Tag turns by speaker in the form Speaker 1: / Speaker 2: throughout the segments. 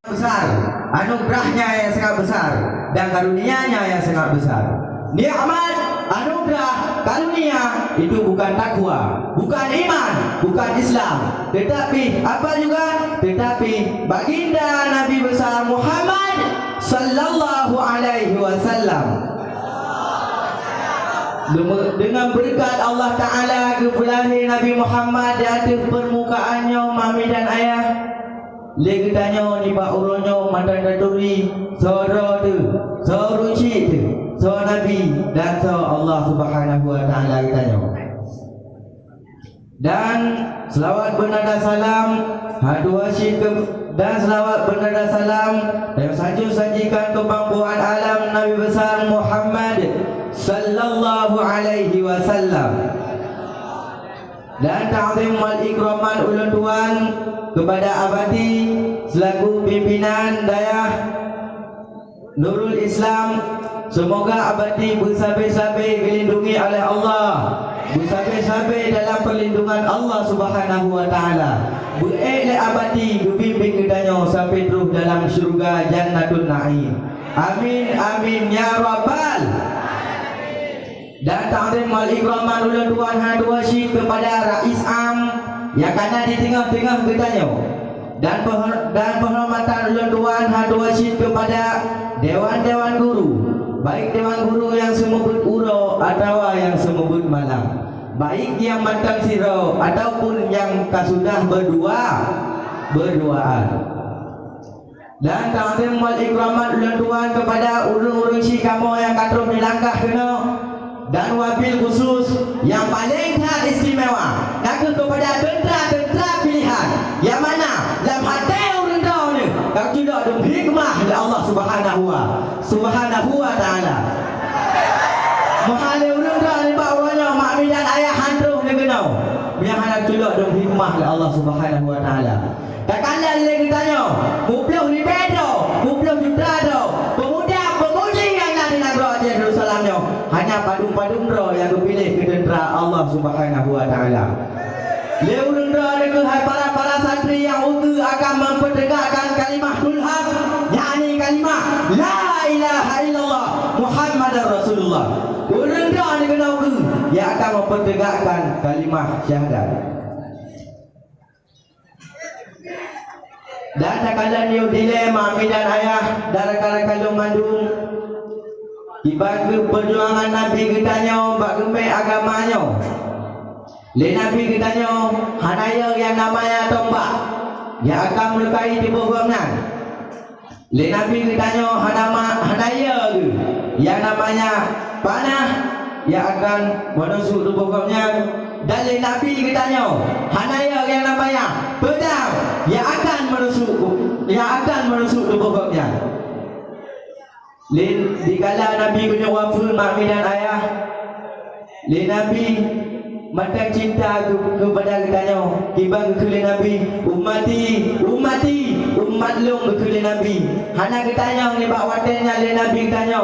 Speaker 1: besar, anugerahnya yang sangat besar dan karunia-Nya yang sangat besar. Nikmat, anugerah, karunia itu bukan takwa, bukan iman, bukan Islam, tetapi apa juga? Tetapi baginda Nabi besar Muhammad sallallahu alaihi wasallam. Dengan berkat Allah Ta'ala kepulauan Nabi Muhammad di atas permukaannya mami dan ayah. Lagi tanya ni bak uronyo mantan daturi saudara tu, saudara ruci tu, saudara Nabi dan saudara Allah Subhanahu Wa Ta'ala tanya. Dan selawat bernada salam hadu wasyid dan selawat bernada salam yang sajikan kemampuan alam Nabi besar Muhammad sallallahu alaihi wasallam. Dan ta'zim wal ikraman ulun tuan kepada abadi selaku pimpinan dayah Nurul Islam. Semoga abadi bersabar-sabar dilindungi oleh Allah, bersabar-sabar dalam perlindungan Allah Subhanahu Wa Ta'ala. Bereklah abadi dibimbing kedanya sampai terus dalam syurga Jannatul Na'im. Amin amin ya rabbal. Dan ta'zim wal ikraman ulun tuan hadu wasyid kepada Rais Am yang kena di tengah-tengah ketanya. Dan penghormatan ulun tuan hadu wasyid kepada dewan-dewan guru, baik dewan guru yang semebut uro atau yang semebut malam, baik yang mantan siro ataupun yang kasudah berduaan. Dan ta'zim wal ikraman ulun tuan kepada urung-urung si kamu yang katruh dilangkah kena. Dan wabil khusus yang paling istimewa nak kepada tentera-tentera pilihan yang mana dalam hati orang dah ni kau tidak ada hikmah oleh Allah Subhanahu Wa Ta'ala. Mahal orang dah ni bawanya mak dan ayah hantu denganau yang hendak tidak ada hikmah oleh Allah Subhanahu Wa Ta'ala. Tak kala lagi tanya mupluh ni bedo mupluh juta do pemuda-pemudi yang nak di negara Jerusalemnya hanya padum-padum roh yang dipilih ke tentera Allah Subhanahu Wa Ta'ala. Leurun roh ke para santri yang utuh akan mempertegakkan kalimatul haq, yakni kalimah la ilaha illallah Muhammadar Rasulullah. Urun roh ni kena yang akan mempertegakkan kalimah syahadat. Dan tak kala dia dilema mami dan ayah darah-darah kalung mandung ibarat perjuangan Nabi kitanya bak gembe agamanya. Le Nabi kitanya hanaya yang namanya tombak yang akan melukai di bohongan. Le Nabi kitanya hanaya yang namanya panah yang akan menusuk di bohongnya. Dan le Nabi kitanya hanaya yang namanya pedang yang akan menusuk di bohongnya. Dikala Nabi punya wafat mami dan ayah, le Nabi matang cinta kepada kitanya kibang ke Nabi umat long ke Nabi hana kitanya ni bak watennya le Nabi kitanya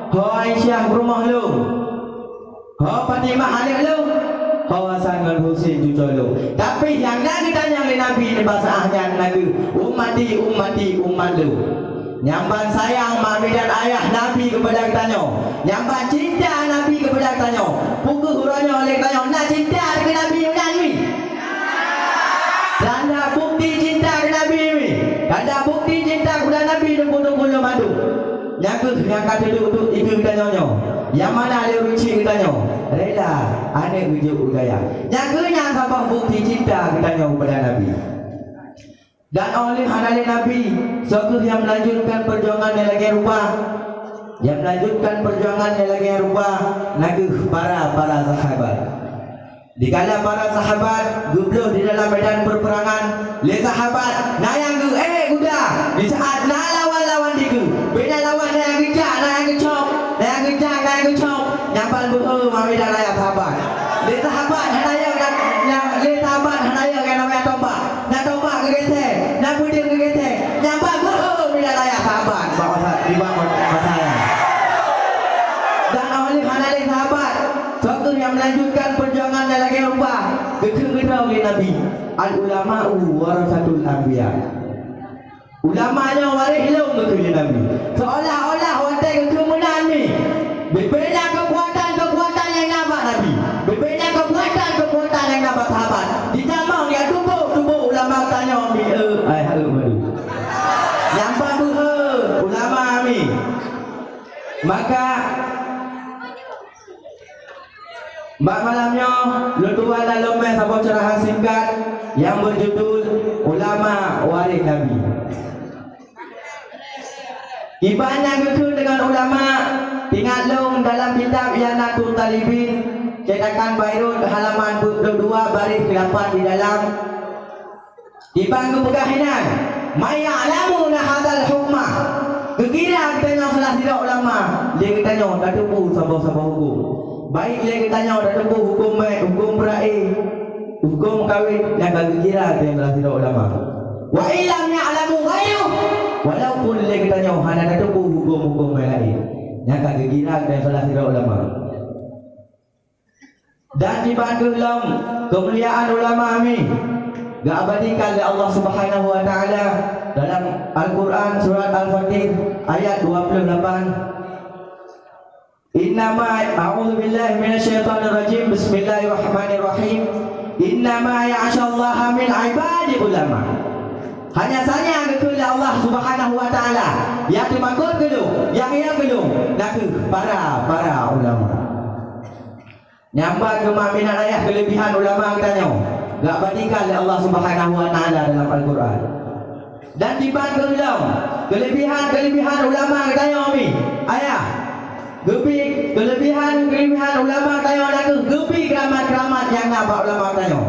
Speaker 1: ho Aisyah rumah lo ho Fatimah anak lo ho Hasan dan Husain cucu lo. Tapi yang nak kitanya le Nabi ni bahasanya Nabi umat lo. Nyamban sayang mami dan ayah Nabi kepada kitanya, nyamban cinta Nabi kepada kitanya. Pukul huranya oleh kitanya nak cinta dengan Nabi ni. Tanda bukti cinta dengan Nabi ni. Tanda bukti cinta kepada Nabi di puluh madu. Yang kata duduk ibu kitanya. Yang mana dia ruci kitanya? Rela anak ujuk udaya. Yang sabah bukti cinta kitanya kepada Nabi. Dan oleh hanale Nabi suatu yang melanjutkan perjuangan yang lagi rupa, yang melanjutkan perjuangan yang lagi rupa lagi para sahabat. Dikala para sahabat gubluh di dalam medan perperangan, le sahabat nayang kuda di saat nak lawan diku beda lawan yang kejak yang kecok nyampan buhu mami dan ayah sahabat. Le sahabat hanaya kan namanya tombak. Nak tombak kegesek, nak puding kegesek. Nyampak buhu bila layak sahabat di bawah saya. Dan oleh hanale sahabat suatu yang melanjutkan perjuangan yang lagi rupa Kekerau oleh Nabi. Al-ulama'u warasatul anbiya. Ulama'nya waris long ke Nabi. Seolah-olah watai kekemunan ni. Berbeza kekuatan yang nampak Nabi. Berbeza kekuatan yang nampak sahabat. Ditambah dia tubuh ulama tanya mi madu. Yang baru ulama mi. Maka malamnya lutuan dalam sebuah cerahan singkat yang berjudul Ulama Waris Nabi. Ibaratnya kekal dengan ulama. Ingat long dalam kitab Yanatul Talibin cetakan Bayrut halaman 22 baris 8 di dalam di bangku pegahinan maya'lamuna hadzal hukmah. Kekira kita tanya salah tidak ulama, dia kita tanya tak tempuh sabah-sabah hukum. Baik dia kita tanya tak tempuh hukum berai, hukum kahwin yang kekira kita salah tidak ulama. Wa illam ya'lamu ghairu, walaupun dia kita tanya hana tak tempuh hukum lain. Yang kagak kira dan salah tidak ulama. Dan dibantu dalam kemuliaan ulama ini gak abadikan oleh Allah Subhanahu wa taala dalam Al-Quran surat Al-Fatih ayat 28. Innama a'udzu billahi minasyaitonir rajim. Bismillahirrahmanirrahim. Innama ya'shallaha min ibadi ulama. Hanya saja kepada Allah Subhanahu wa taala yang dimaksud dulu, yang dulu nak para ulama. Nyambat kemaminat ayah kelebihan ulama katanya. Gak bandingkan oleh Allah Subhanahu wa taala dalam Al-Quran. Dan dibantu dalam kelebihan ulama katanya mi. Ayah gepi kelebihan ulama katanya nak gepi keramat yang nampak ulama katanya.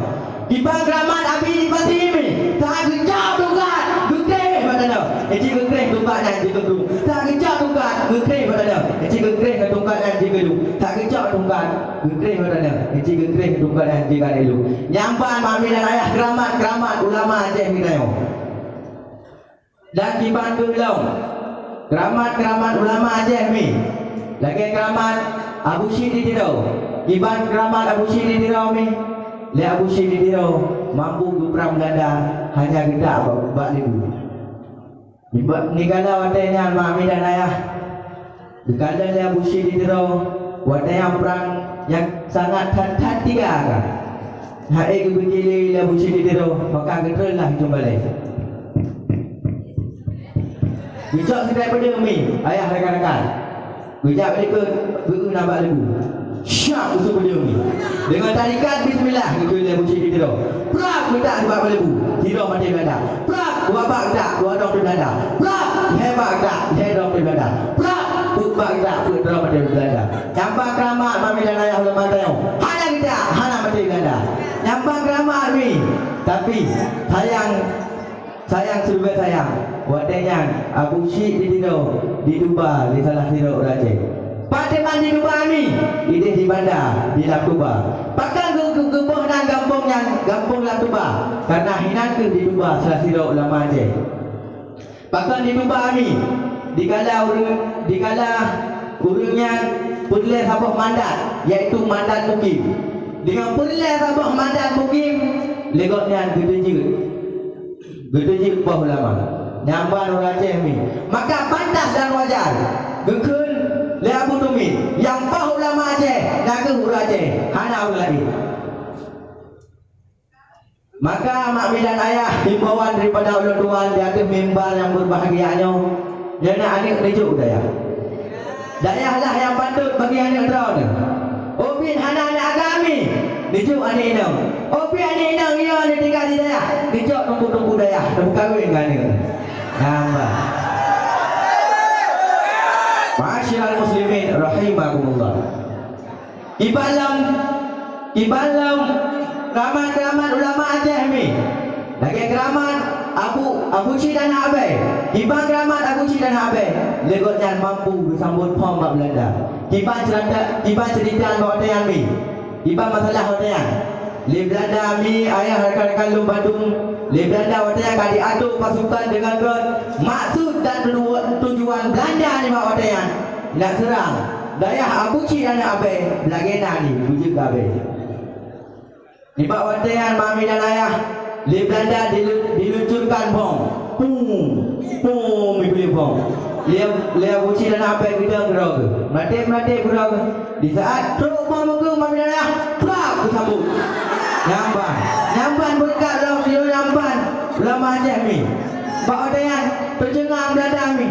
Speaker 1: Ibang keramat abi di pasti ini tak kejap tukat gekreh padanya eci gekreh tukat dan digelu tak kejap tukat gekreh padanya eci gekreh tukat dan digelu tak kejap tukat gekreh padanya eci gekreh tukat dan digelu nyampan mami dan ayah keramat ulama Aceh kita dan dibantu dalam keramat ulama Aceh ni lagi keramat Abu Syidi Dirau iban keramat Abu Syidi Dirau ni Le Abu Syidi Dirau mampu berperang Belanda hanya gedak bak libu. Ni kala watanya mami dan ayah. Dikala Le Abu Syidi Dirau watanya perang yang sangat hati tiga kan. Hai ke begini Le Abu Syidi Dirau maka geterlah itu balik. Bijak sedai pada mi ayah rekan-rekan. Bijak balik ke nak libu. Syak usul beliau ni dengan tarikat bismillah gitu dia bunyi gitu loh. Prak letak sebab lebu. Tidak mati Belanda. Prak dua bak dak dua dong di Belanda. Prak hebat dak dong di Belanda. Prak bak dak dong mati Belanda. Nyambang keramat mami dan ayah ulama tayo. Hana kita hana mati Belanda. Nyambang keramat ni. Tapi sayang serba sayang. Wadanya Abu Syidi di Dubai di salah satu raja. Pademan di Dubai ni, ini di bandar di Latuba. Pakai gebuh dan kampung Latuba. Karena hinan ke di Dubai salah satu ulama Aceh. Pakai di Dubai ni, dikala urungnya pulih sabah mandat, iaitu mandat mukim. Dengan pulih sabah mandat mukim, legotnya gede bah ulama. Nyamban orang Aceh ni. Maka pantas dan wajar. Gekun Le Abu Tumit yang pah ulama Aceh nak ke hura Aceh hana ulai. Maka mak dan ayah himbauan daripada ulun tuan di atas mimbar yang berbahagianya dia nak anik rejuk daya. Dayahlah yang patut bagi anak terau ni. Obin hana anak agami rejuk anik ini. Obin anik ini ia ada tinggal di daya. Rejuk tunggu daya tunggu kahwin dengan ni. Nampak. Ma'asyiral muslimin rahimakumullah. Ibalam keramat ulama Aceh ni. Lagi keramat Abu Syidi dan Abai. Ibang keramat Abu Syidi dan Abai. Legotnya mampu bersambut pom mak Belanda. Ibang cerita bahawa yang ni. Ibang masalah hotelan. Li Belanda mi ayah rekan-rekan lu Bandung. Li Belanda hotelan kali atur pasukan dengan maksud dan tujuan Belanda ni mak hotelan. Nak serang dayah Abu Syidi dan Abai belagena ni tujuh Abai. Di bawah watean mami dan ayah di Belanda diluncurkan bom. Pum, pum, ibu bom. Dia buci dan apa yang kita gerog. Mati gerog. Di saat truk bom ke mami dan ayah, plak disambut. Nyamban berkat dalam dia nyamban. Ulama aja mi. Bawah watean tercengang Belanda mi.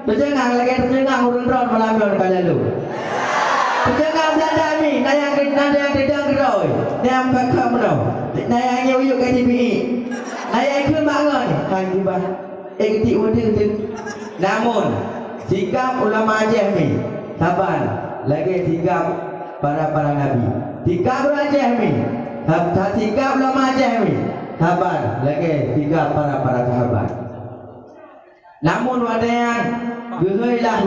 Speaker 1: Tercengang urun-urun malam yang lalu. Tercengang Belanda mi. Nayang kedang geroi. Nayang kakak menau. Nayang yuk ke TV. Nayang ke bangun. Hai tiba. Ketik wadah tu. Namun sikap ulama aja mi. Sabar. Lagi sikap para nabi. Sikap aja mi. Sikap ulama aja mi. Sabar. Lagi sikap para sahabat. Namun wadah gehailah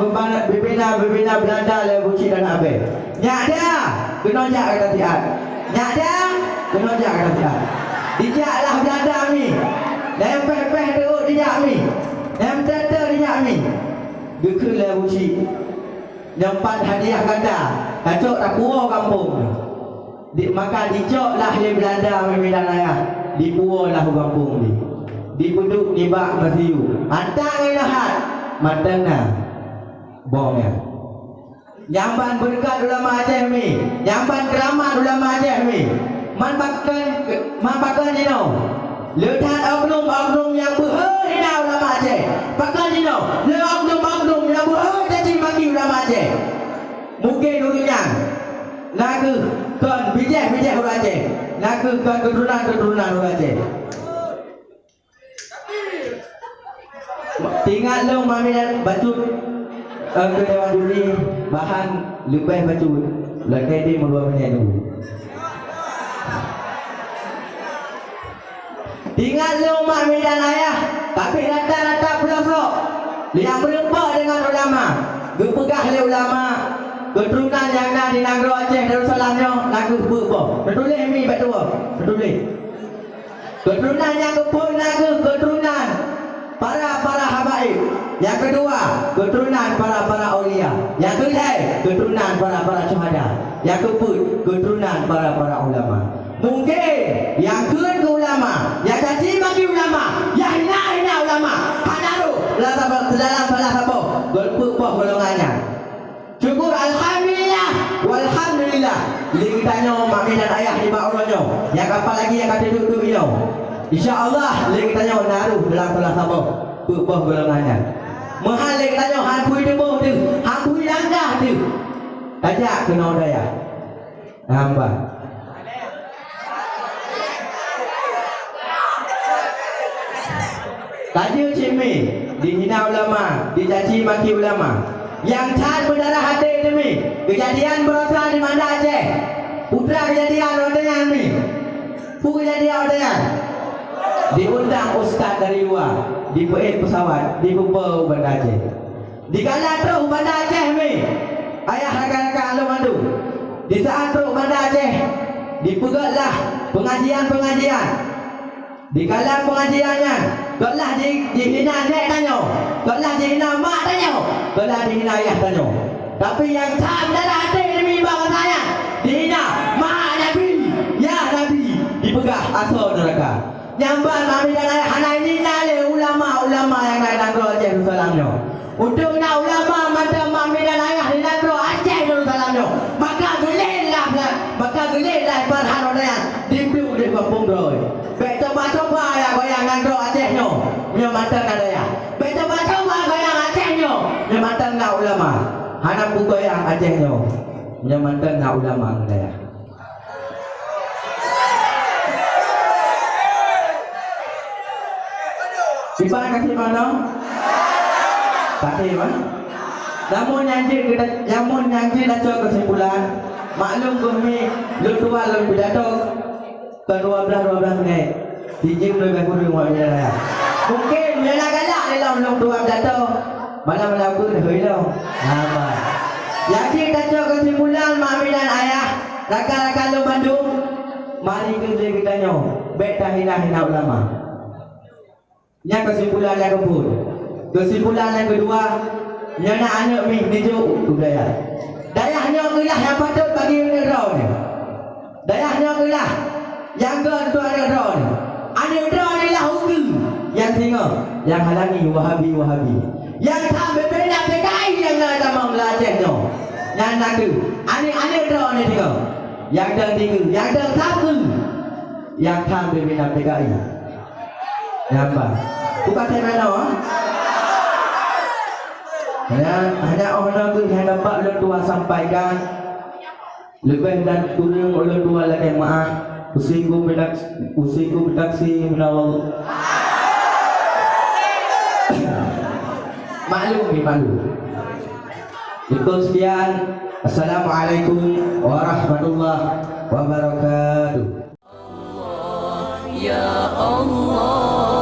Speaker 1: bebina Belanda le buci dan abe. Nyada kena jak kata tiat. Nyada kena jak kata tiat. Dijaklah Belanda mi. Dan peh teruk dijak mi. Dan tata dijak mi. Gekul le buci. Nyempat hadiah ganda. Kacok tak puau kampung. Maka dicoklah le Belanda mi dan ayah. Dipuaulah kampung ni. Dipuduk di bak bersiu. Antang ilahat. Matana bomnya. Nyamban berkat ulama Aceh mi. Nyamban keramat ulama Aceh mi. Man bakal ni no. Letak oknum yang berhina ulama Aceh. Bakal ni no. Le oknum yang bercaci maki ulama Aceh. Mungkin dulunya. Lagu kan bijak ulama Aceh. Lagu kan keturunan ulama Aceh. Tinggal lo mami dan bacut ke Dewan Juri bahan lebih bacut lagi dia meluapnya dulu. Tinggal lo mami dan ayah tapi rata-rata pelosok yang berempat dengan ulama gepegah oleh ulama keturunan yang ada di negara Aceh Darussalamnya lagu berapa betulis mi betul betulis keturunan yang kepun lagu keturunan para habaib. Yang kedua, keturunan para aulia. Yang ketiga, keturunan para syuhada. Yang keempat, keturunan para ulama. Mungkin yang ke ulama, yang caci maki ulama, yang hina ulama. Hanaru dalam salah satu golongannya. Syukur alhamdulillah, walhamdulillah. Bila kita tanya mami dan ayah di bawah Allahnya, yang apa lagi yang kata duduk ini? InsyaAllah lagi tanya naruh dalam salah satu golongannya. Mahal lagi tanya hampui debuh tu, hampui langkah tu. Ajak kena daya. Nampak. Tanya cimi, dihina ulama, dicaci maki ulama. Yang cat berdarah hati demi kejadian berasal di Banda Aceh. Putra kejadian ordenan ni. Kejadian ordenan. Diundang ustaz dari luar, di pesawat, di Bupau Banda Aceh. Di kala truk Banda Aceh ni, ayah rakan-rakan Alun Mandu. Di saat truk Banda Aceh, dipegaklah pengajian. Di kala pengajiannya, kalau dihina nek tanya, kalau dihina mak tanya, kalau dihina ayah tanya. Tapi yang tak berdarah hati demi bangsa saya, dihina mak Nabi, ya Nabi, dipegah asal neraka. Nyamban mami dan ayah anak ini nale ulama yang naik negara Aceh Darussalamnya. Untuk nak ulama macam mami dan ayah di negara Aceh Darussalamnya, maka gelitlah perhan orang dibuk di kampung roy. Baik coba ya goyang negara Acehnya, punya mata ada ya. Baik coba goyang Acehnya, punya mata nak ulama. Anak pun goyang Acehnya, punya mata nak ulama ada ya. Iban kasih mana? Kasih mana? Namun yang dah cakap kesimpulan. Maklum kami lu pidato ke 12 menit. Dijim lebih kurang buat dia. Mungkin dia nak galak dalam lu pidato. Malam-malam aku dah hilang. Nama. Yang dah cakap kesimpulan mami dan ayah, rakan-rakan lu Bandung, mari kita tanya, baik tak hina ulama. Yang kesimpulan yang kebun. Kesimpulan yang kedua, nyana anak mi nijuk budaya. Dayahnya kelah yang patut bagi negara ni. Dayahnya kelah Yang tu ada draw ni. Ada draw ni lah hukum. Yang tengok, yang halangi Wahabi. Yang tak berbeza PKI yang nak mau belajarnya. Yang nak tu. Ada draw ni tengok. Yang dah tiga, yang dah satu. Yang tak berbeza PKI. Nampak? Bukan saya mana hanya orang tu yang dapat orang tua sampaikan lebih dan kurang orang tua lagi maaf usiku bertaksi menawal maklum cukup sekian. Assalamualaikum warahmatullahi wabarakatuh.
Speaker 2: Ya Allah